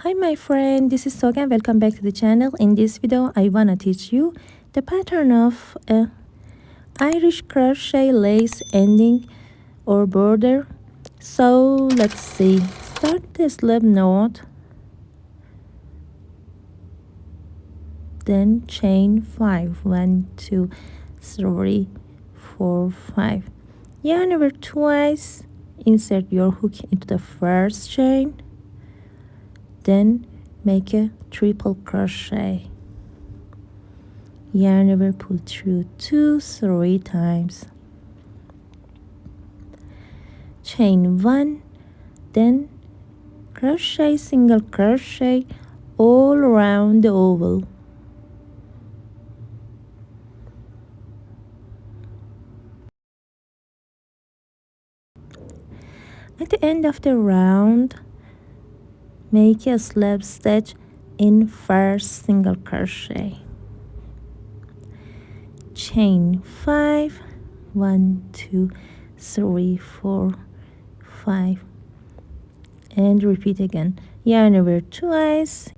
Hi my friend, this is Soga and welcome back to the channel. In this video I wanna teach you the pattern of a Irish crochet lace ending or border. So let's see. Start the slip knot, then chain 5. 1 2 3 4 5. Yarn over twice, insert your hook into the first chain, then make a triple crochet. Yarn over, pull through 2-3 times, chain 1, then crochet single crochet all around the oval. At the end of the round, make a slip stitch in first single crochet, chain 5, 1 2 3 4 5, and repeat again. Yarn over twice,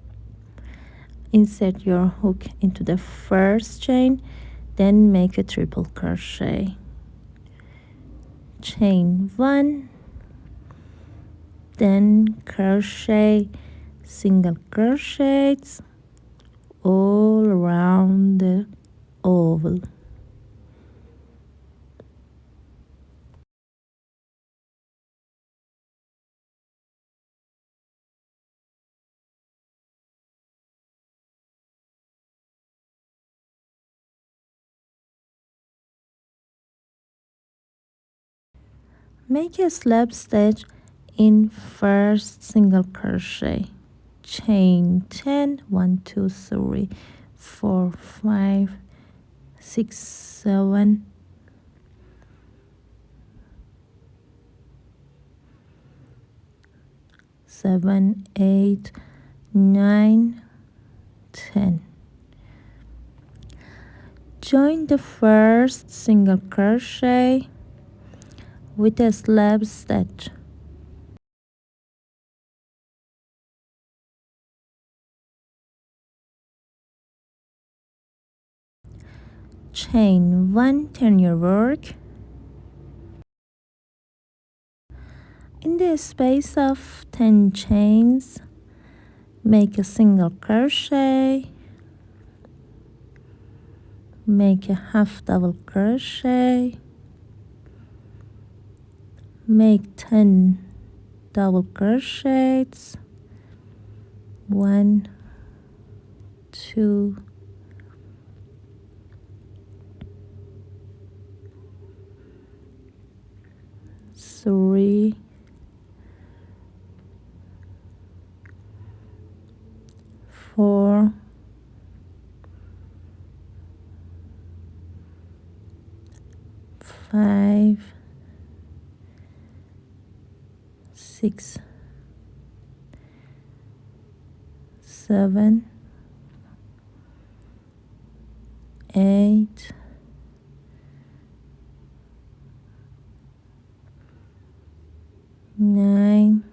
insert your hook into the first chain, then make a triple crochet, chain 1, then crochet single crochets all around the oval. Make a slip stitch in first single crochet, chain 10, 1 2 3 4 5 6 7, 7 8 9 10. Join the first single crochet with a slip stitch, chain 1, turn your work. In the space of 10 chains, make a single crochet, make a half double crochet, make 10 double crochets, 1 2 3 4 5 6 7 8 9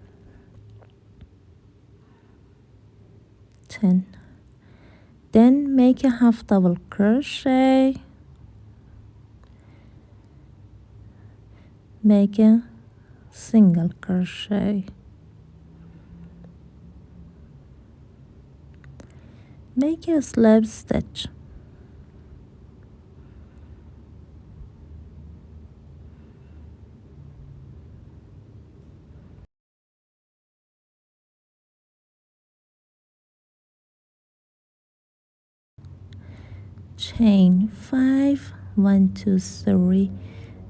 10. Then make a half double crochet, make a single crochet, make a slip stitch, chain 5, 1 2 3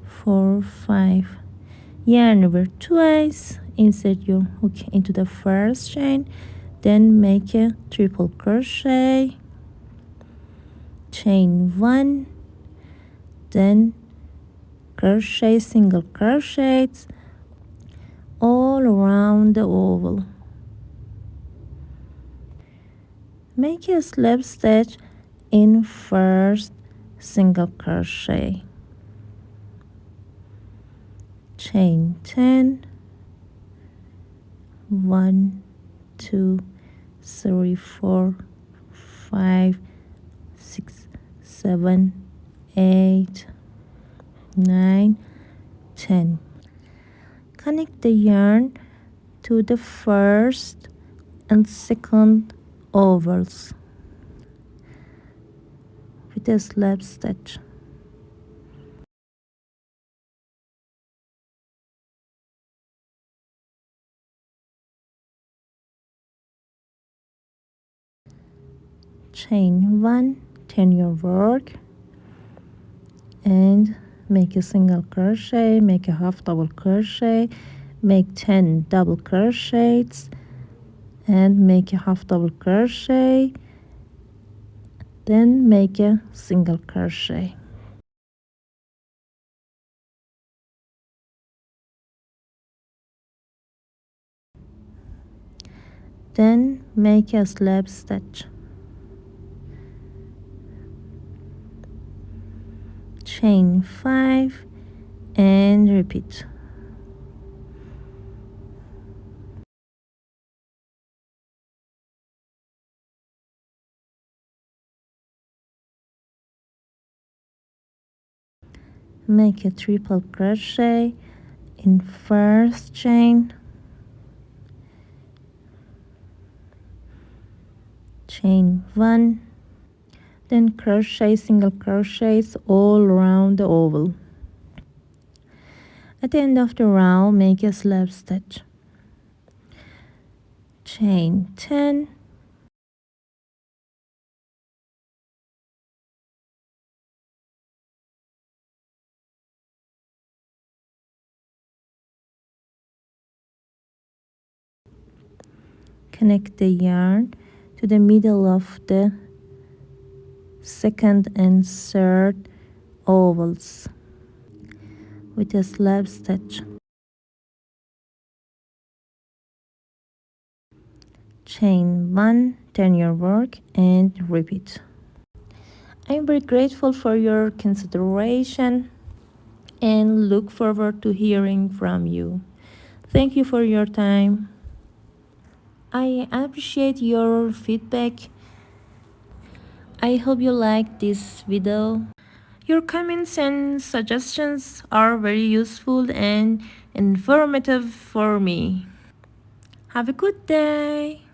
4 5, yarn over twice, insert your hook into the first chain, then make a triple crochet, chain 1, then crochet single crochets all around the oval. Make a slip stitch in first single crochet, chain 10, 1 2 3, 4, 5, 6, 7, 8, 9, 10. Connect the yarn to the first and second ovals with a slab stitch. Chain 1, turn your work and make a single crochet, make a half double crochet, make 10 double crochets and make a half double crochet, then make a single crochet. Then make a slab stitch. Chain 5 and repeat. Make a triple crochet in first chain, chain 1, then crochet single crochets all around the oval. At the end of the row, make a slab stitch. Chain 10, connect the yarn to the middle of the second and third ovals with a slab stitch. Chain 1, turn your work and repeat. I'm very grateful for your consideration and look forward to hearing from you. Thank you for your time. I appreciate your feedback. I hope you like this video. Your comments and suggestions are very useful and informative for me. Have a good day.